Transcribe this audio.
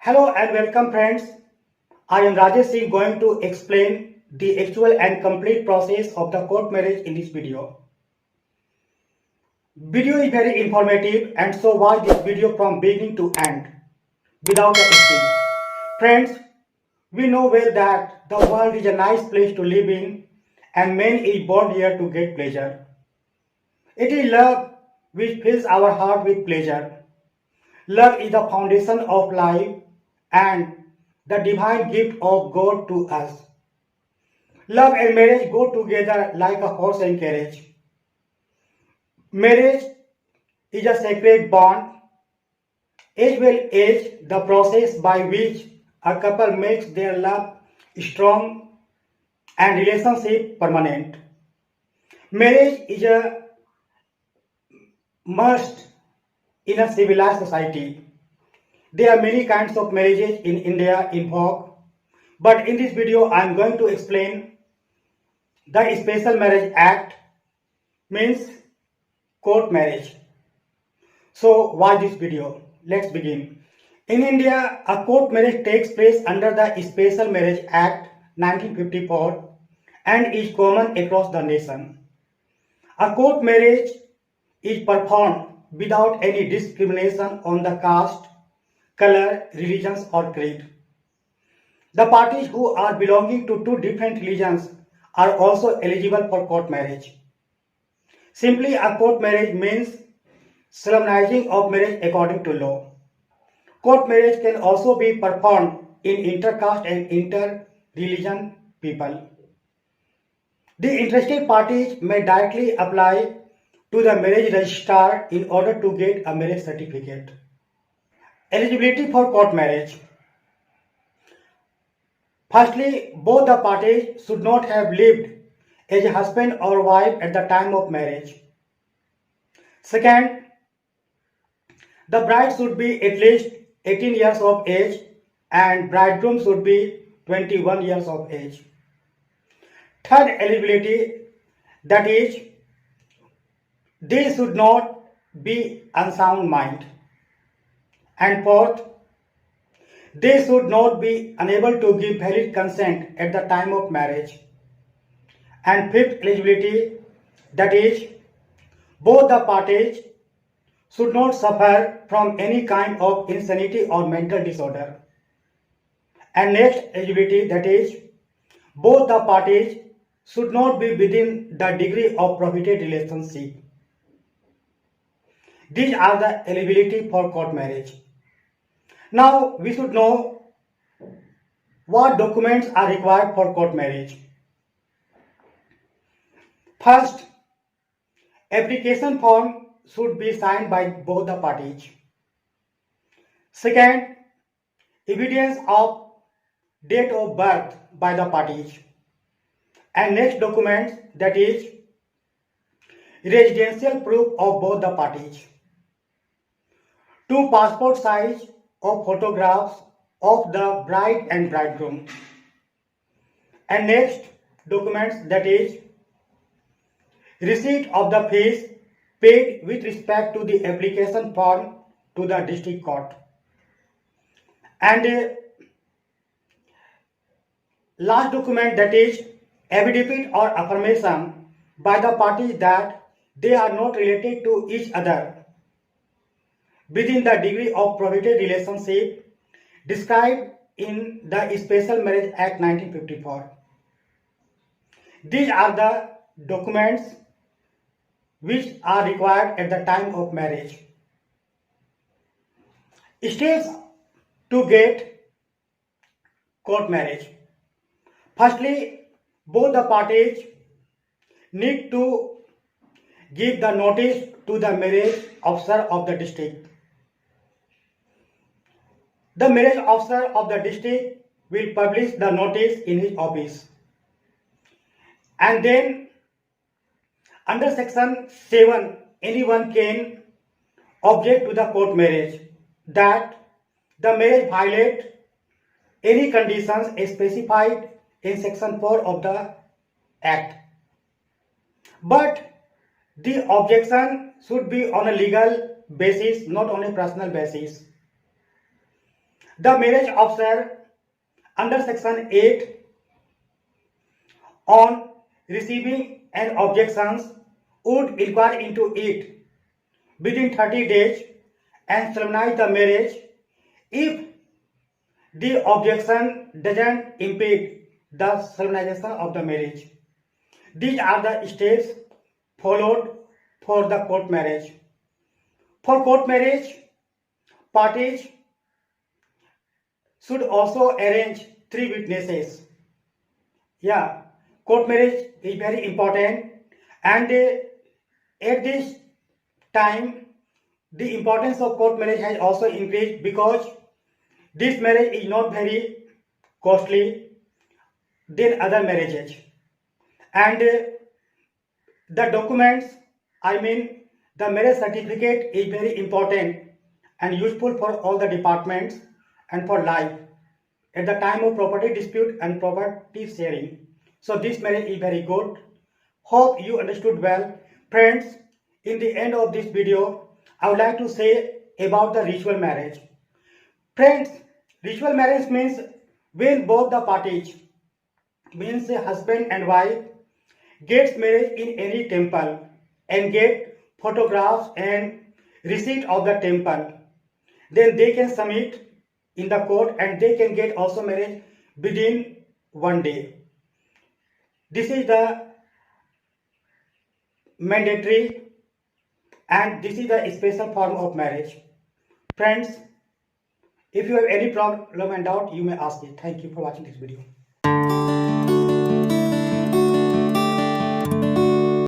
Hello and welcome friends. I am Rajesh Singh going to explain the actual and complete process of the court marriage in this video. Video is very informative and so watch this video from beginning to end without a skip. Friends, we know well that the world is a nice place to live in and man is born here to get pleasure. It is love which fills our heart with pleasure. Love is the foundation of life and the divine gift of God to us. Love and marriage go together like a horse and carriage. Marriage is a sacred bond. Age will age the process by which a couple makes their love strong and relationship permanent. Marriage is a must in a civilized society. There are many kinds of marriages in India in vogue, but in this video I am going to explain the Special Marriage Act means court marriage. So watch this video. Let's begin. In India, a court marriage takes place under the Special Marriage Act 1954 and is common across the nation. A court marriage is performed without any discrimination on the caste, color, religions or creed. The parties who are belonging to two different religions are also eligible for court marriage. Simply, a court marriage means solemnizing of marriage according to law. Court marriage can also be performed in intercaste and inter-religion people. The interested parties may directly apply to the marriage registrar in order to get a marriage certificate. Eligibility for court marriage. Firstly, both the parties should not have lived as a husband or wife at the time of marriage. Second, the bride should be at least 18 years of age and bridegroom should be 21 years of age. Third eligibility, that is, they should not be unsound mind. And fourth, they should not be unable to give valid consent at the time of marriage. And fifth eligibility, that is, both the parties should not suffer from any kind of insanity or mental disorder. And next eligibility, that is, both the parties should not be within the degree of prohibited relationship. These are the eligibility for court marriage. Now we should know what documents are required for court marriage. First, application form should be signed by both the parties. Second, evidence of date of birth by the parties. And next documents, that is, residential proof of both the parties. Two passport size of photographs of the bride and bridegroom. And next documents, that is, receipt of the fees paid with respect to the application form to the district court. And last document, that is, affidavit or affirmation by the parties that they are not related to each other within the degree of prohibited relationship described in the Special Marriage Act 1954. These are the documents which are required at the time of marriage. Steps to get court marriage. Firstly, both the parties need to give the notice to the marriage officer of the district. The marriage officer of the district will publish the notice in his office. And then under section 7, anyone can object to the court marriage that the marriage violate any conditions specified in section 4 of the act. But the objection should be on a legal basis, not on a personal basis. The marriage officer under section 8 on receiving an objections would inquire into it within 30 days and solemnize the marriage if the objection doesn't impede the solemnization of the marriage. These are the steps followed for the court marriage. For court marriage, parties should also arrange 3 witnesses. Yeah, court marriage is very important, and at this time the importance of court marriage has also increased because this marriage is not very costly than other marriages, and the documents, I mean the marriage certificate, is very important and useful for all the departments and for life at the time of property dispute and property sharing. So this marriage is very good. Hope you understood well. Friends, in the end of this video, I would like to say about the ritual marriage. Friends, ritual marriage means when both the parties, means husband and wife, gets married in any temple and get photographs and receipt of the temple, then they can submit in the court and they can get also marriage within 1 day. This is the mandatory and this is the special form of marriage. Friends, if you have any problem and doubt, you may ask it. Thank you for watching this video.